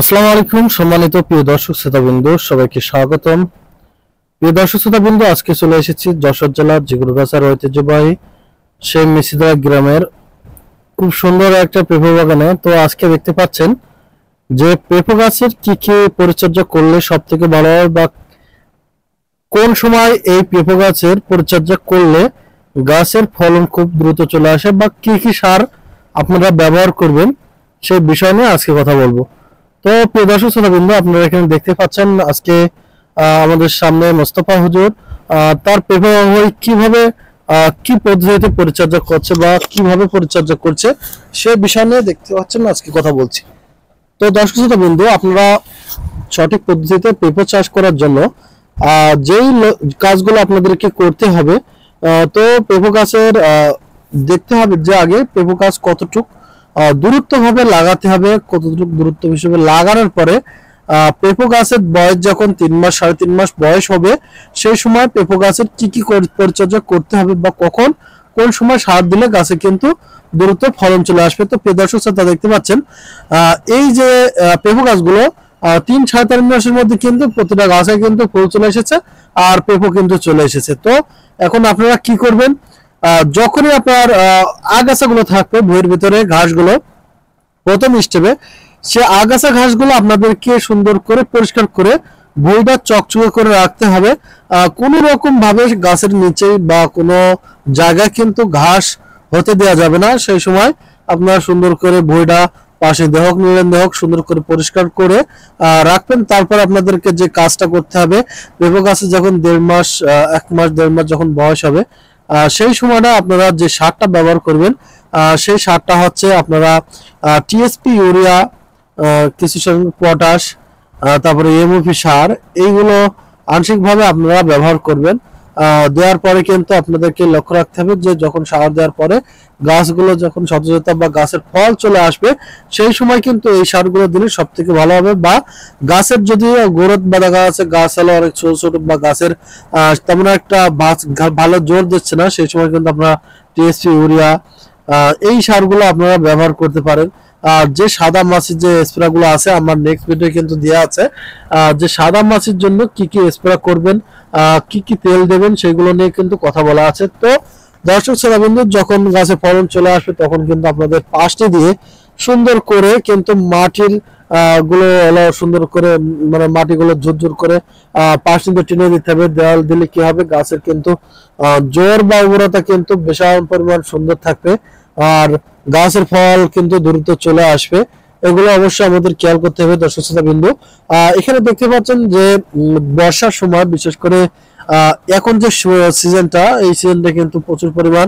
আসসালামু আলাইকুম সম্মানিত প্রিয় দর্শক শ্রোতাবৃন্দ, সবাইকে স্বাগতম। প্রিয় দর্শক শ্রোতাবৃন্দ, আজকে চলে এসেছি যশোর জেলার জিগুরগাছার ঐতিহ্যবাহী সেই মিছিদা গ্রামের খুব সুন্দর একটা পেঁপে বাগানে। তো আজকে দেখতে পাচ্ছেন যে পেঁপে গাছের কি কি পরিচর্যা করলে সব থেকে ভালো হয় বা কোন সময় এই পেঁপে গাছের পরিচর্যা করলে গাছের ফলন খুব দ্রুত চলে আসে বা কি কি সার আপনারা ব্যবহার করবেন সেই বিষয় নিয়ে আজকে কথা বলবো। তো প্রিয় দর্শক শ্রোতাবৃন্দ, আপনারা এখানে দেখতে পাচ্ছেন আজকে আমাদের সামনে মোস্তফা হুজুর তার পেঁপে বাগান কিভাবে কি পদ্ধতিতে পরিচর্যা করছে বা কিভাবে পরিচর্যা করছে সে বিষয় নিয়ে দেখতে পাচ্ছেন আজকে কথা বলছি। তো দর্শক শ্রোতাবৃন্দ, আপনারা সঠিক পদ্ধতিতে পেঁপে চাষ করার জন্য যেই কাজগুলো আপনাদেরকে করতে হবে, তো পেঁপে গাছের দেখতে হবে যে আগে পেঁপে গাছ কতটুক দূরত্ব ভাবে লাগাতে হবে, কতটুকু দূরত্ব হিসেবে লাগানোর পরে পেঁপে গাছের বয়স যখন 3 মাস 3.5 মাস বয়স হবে সেই সময় পেঁপে গাছের কি কি পরিচর্যা করতে হবে বা কখন কোন সময় সার দিলে গাছে কিন্তু দ্রুত ফলন চলে আসবে। তো প্রিয় দর্শক শ্রোতা, দেখতে পাচ্ছেন এই যে পেঁপে গাছগুলো 3-3.5 মাসের মধ্যে কিন্তু প্রতিটা গাছে কিন্তু ফুল চলে এসেছে আর পেঁপে কিন্তু চলে এসেছে। তো এখন আপনারা কি করবেন, যখনই আপনার আগাছাগুলো থাকবে ভুঁইয়ের ভিতরে ঘাসগুলো প্রথম স্টেপে, সে আগাছা ঘাসগুলো আপনাদেরকে সুন্দর করে পরিষ্কার করে ভুঁইটা চকচকে করে রাখতে হবে। কোনো রকম ভাবে গাছের নিচে বা কোনো জায়গায় কিন্তু ঘাস হতে দেওয়া যাবে না। সেই সময় আপনারা সুন্দর করে ভুঁইটা পাশে দেহক নিলেন, দেহক সুন্দর করে পরিষ্কার করে রাখবেন। তারপর আপনাদেরকে যে কাজটা করতে হবে, পেঁপে গাছে যখন 1.5 মাস 1 মাস 1.5 মাস যখন বয়স হবে সেই সময়টা আপনারা যে সারটা ব্যবহার করবেন সেই সারটা হচ্ছে আপনারা টিএসপি, ইউরিয়া, কিছু সংখ্যক পটাশ, তারপরে এমওপি সার, এইগুলো আংশিকভাবে আপনারা ব্যবহার করবেন। দেওয়ার পরে কিন্তু আপনাদেরকে লক্ষ্য রাখতে হবে যে যখন সার দেওয়ার পরে গাছগুলো যখন সতেজতা বা গাছের ফল চলে আসবে সেই সময় কিন্তু এই সারগুলো দিলে সব থেকে ভালো হবে। বা গাছের যদি গ্রোথ বাধা আছে, গাছ হলো অনেক ছোট ছোট বা গাছের তেমন একটা ভালো জোর দিচ্ছে না, সেই সময় কিন্তু আপনারা টিএসপি, ইউরিয়া এই সারগুলো আপনারা ব্যবহার করতে পারেন। আর যে সাদা মাছির যে স্প্রে গুলো আছে আমার নেক্সট ভিডিও কিন্তু দেওয়া আছে, যে সাদা মাছির জন্য কি কি স্প্রে করবেন, কি কি তেল দেবেন সেগুলো নিয়ে কিন্তু কথা বলা আছে। তো দর্শক শ্রোতাবৃন্দ, যখন গাছে ফলন চলে আসবে তখন কিন্তু আপনাদের পাশটি দিয়ে সুন্দর করে কিন্তু মাটির গুলো হলো সুন্দর করে মানে মাটিগুলো ঝুরঝুর করে পাশ দিয়ে টেনে দিতে হবে। দেওয়াল দিলে কি হবে, গাছের কিন্তু জোর বা উর্বরতা কিন্তু বিশাল পরিমাণ সুন্দর থাকবে আর গাছের ফল কিন্তু দ্রুত চলে আসবে। এগুলো অবশ্যই আমাদের খেয়াল করতে হবে দর্শক শ্রোতাবৃন্দ। এখানে দেখতে পাচ্ছেন যে বর্ষার সময় বিশেষ করে এখন যে সিজনটা, এই সিজনটা কিন্তু প্রচুর পরিমাণ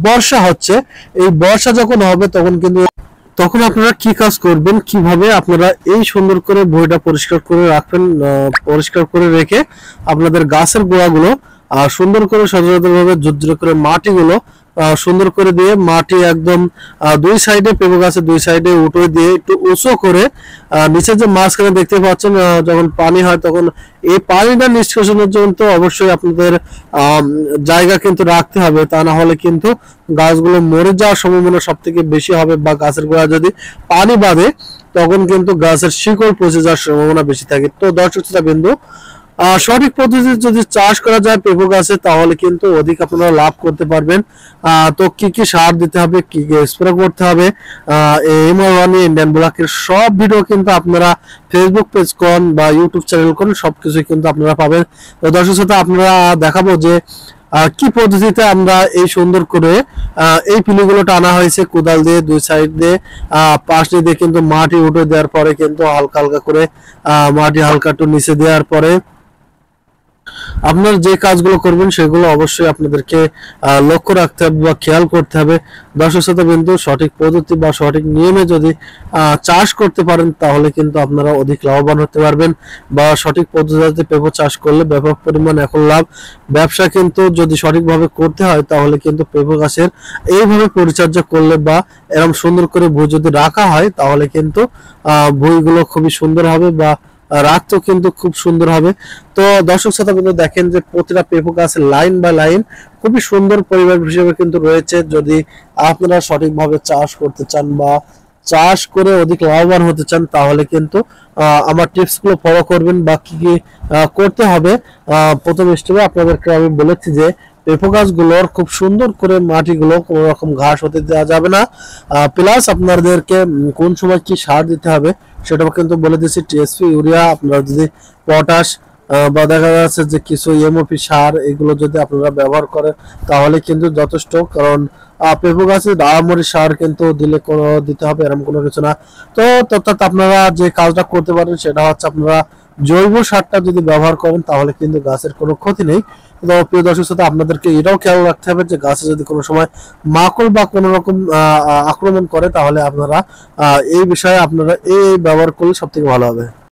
বর্ষা হচ্ছে। এই বর্ষা যখন হবে তখন আপনারা কি কাজ করবেন, কিভাবে আপনারা এই সুন্দর করে ভুঁইটা পরিষ্কার করে রাখবেন, পরিষ্কার করে রেখে আপনাদের গাছের গোড়াগুলো সুন্দর করে সচেতনভাবে ঝুরঝুরে করে মাটিগুলো সুন্দর করে দিয়ে মাটি একদম দুই সাইডে পেঁপে গাছের দুই সাইডে উঠে দিয়ে একটু উঁচু করে নিচে যে মাঝখানে দেখতে পাচ্ছেন যখন পানি হয় তখন এই পানিটা নিষ্কাশনের জন্য তো অবশ্যই আপনাদের জায়গা কিন্তু রাখতে হবে, তা না হলে কিন্তু গাছগুলো মরে যাওয়ার সম্ভাবনা সব থেকে বেশি হবে। বা গাছের গোড়া যদি পানি বাঁধে তখন কিন্তু গাছের শিকড় পচে যাওয়ার সম্ভাবনা বেশি থাকে। তো দর্শক শ্রোতাবৃন্দ, সঠিক পদ্ধতিতে যদি চাষ করা যায় পেঁপে গাছে তাহলে কিন্তু অধিক আপনারা লাভ করতে পারবেন। তো কি কি সার দিতে হবে, কি কি স্প্রে করতে হবে, এমআরওয়ানি ইন্ডিয়ান ব্লকের সব ভিডিও কিন্তু আপনারা ফেসবুক পেজ কোন বা ইউটিউব চ্যানেল কোন সবকিছু কিন্তু আপনারা পাবেন। তো দর্শক শ্রোতা, আপনারা দেখাবো যে কি পদ্ধতিতে আমরা এই সুন্দর করে এই পিলিগুলো টানা হয়েছে কোদাল দিয়ে দুই সাইড দিয়ে পাশ দিয়ে কিন্তু মাটি উঠে দেওয়ার পরে কিন্তু হালকা হালকা করে মাটি হালকা একটু নিচে দেওয়ার পরে আপনার যে কাজগুলো করবেন সেগুলো অবশ্যই আপনাদেরকে লক্ষ্য রাখতে হবে বা খেয়াল করতে হবে। দর্শক শ্রোতাবৃন্দ, সঠিক পদ্ধতি বা সঠিক নিয়মে যদি চাষ করতে পারেন তাহলে কিন্তু আপনারা অধিক লাভবান হতে পারবেন। বা সঠিক পদ্ধতিতে পেঁপে চাষ করলে ব্যাপক পরিমাণ এখন লাভ। ব্যবসা কিন্তু যদি সঠিকভাবে করতে হয় তাহলে কিন্তু পেঁপে গাছের এইভাবে পরিচর্যা করলে বা এরকম সুন্দর করে ভুঁই যদি রাখা হয় তাহলে কিন্তু ভুঁইগুলো খুবই সুন্দর হবে বা রাখতেও কিন্তু খুব সুন্দর হবে। তো দর্শক শ্রোতাবৃন্দ, দেখেন যে প্রতিটা পেঁপে গাছ লাইন বাই লাইন খুবই সুন্দর পরিবার হিসেবে কিন্তু রয়েছে। যদি আপনারা সঠিকভাবে চাষ করতে চান বা চাষ করে অধিক লাভবান হতে চান তাহলে কিন্তু আমার টিপসগুলো ফলো করবেন। বা কি কি করতে হবে, প্রথম স্টেপে আপনাদেরকে আমি বলেছি যে পেঁপো গাছগুলোর খুব সুন্দর করে মাটিগুলো কোনো রকম ঘাস হতে দেওয়া যাবে না। প্লাস আপনাদেরকে কোন সময় কি সার দিতে হবে সেটাও কিন্তু বলে দিয়েছি। টিএসপি, ইউরিয়া, আপনারা যদি পটাশ বা দেখা যাচ্ছে যে কিছু এমওপি সার এগুলো যদি আপনারা ব্যবহার করেন তাহলে কিন্তু যথেষ্ট। কারণ পেঁপো গাছে আহামরি সার কিন্তু দিলে কোনো দিতে হবে এরকম কোনো কিছু না। তো অর্থাৎ আপনারা যে কাজটা করতে পারেন সেটা হচ্ছে আপনারা জৈব সারটা যদি ব্যবহার করেন তাহলে কিন্তু গাছের কোনো ক্ষতি নেই। তো প্রিয় দর্শক শ্রোতা, আপনাদেরকে এটাও খেয়াল রাখতে হবে যে গাছে যদি কোনো সময় মাকড় বা কোনো রকম আক্রমণ করে তাহলে আপনারা এই বিষয়ে আপনারা এই ব্যবহার করলে সব থেকে ভালো হবে।